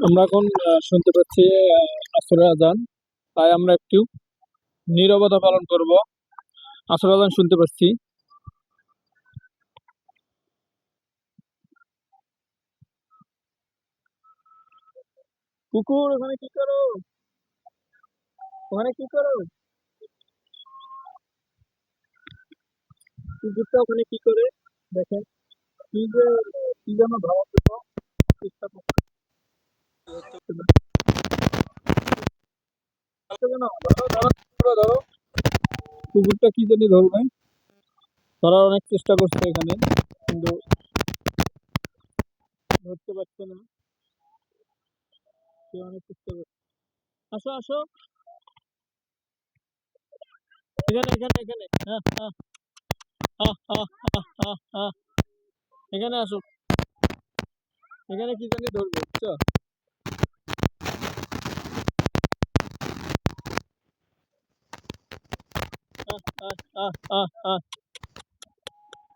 আমরা এখন শুনতে পাচ্ছি আসরের আজান। তাই আমরা একটু নীরবতা পালন করব। আসরের আজান শুনতে পাচ্ছি। কুকুর ওখানে কি করো? ওখানে কি করো? কুকুরটা ওখানে কি করে? দেখেন কি যে কি যেন ধরার জন্য চেষ্টা করছে। কেন? ধরো ধরো ধরো ধরো। কুকুরটা কি জানি ধরবে, ধরার অনেক চেষ্টা করছে এখানে, কিন্তু ধরতে পারছে না। সে অনেক চেষ্টা করছে। আসো আসো, এখানে এখানে এখানে। হ্যাঁ হ্যাঁ হ্যাঁ হ্যাঁ হ্যাঁ হ্যাঁ হ্যাঁ। এখানে আসো, এখানে কি জানি ধরবে, বুঝছো? আহ, আহ, আহ, আহ, আহ।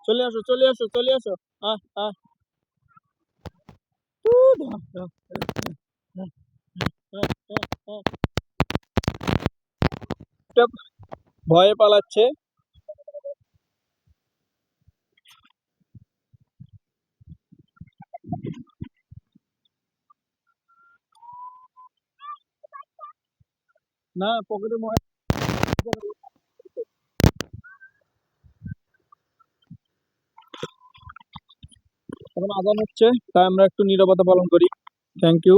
চলে আসো চলে আসো চলে আসো। আহ আহ। উহ, আহ, আহ, আহ, আহ, আহ, আহ। এটা ভয়ে পালাচ্ছে। না পকেটে মনে হয়। এখন আজান হচ্ছে, তাই আমরা একটু নীরবতা পালন করি। Thank you.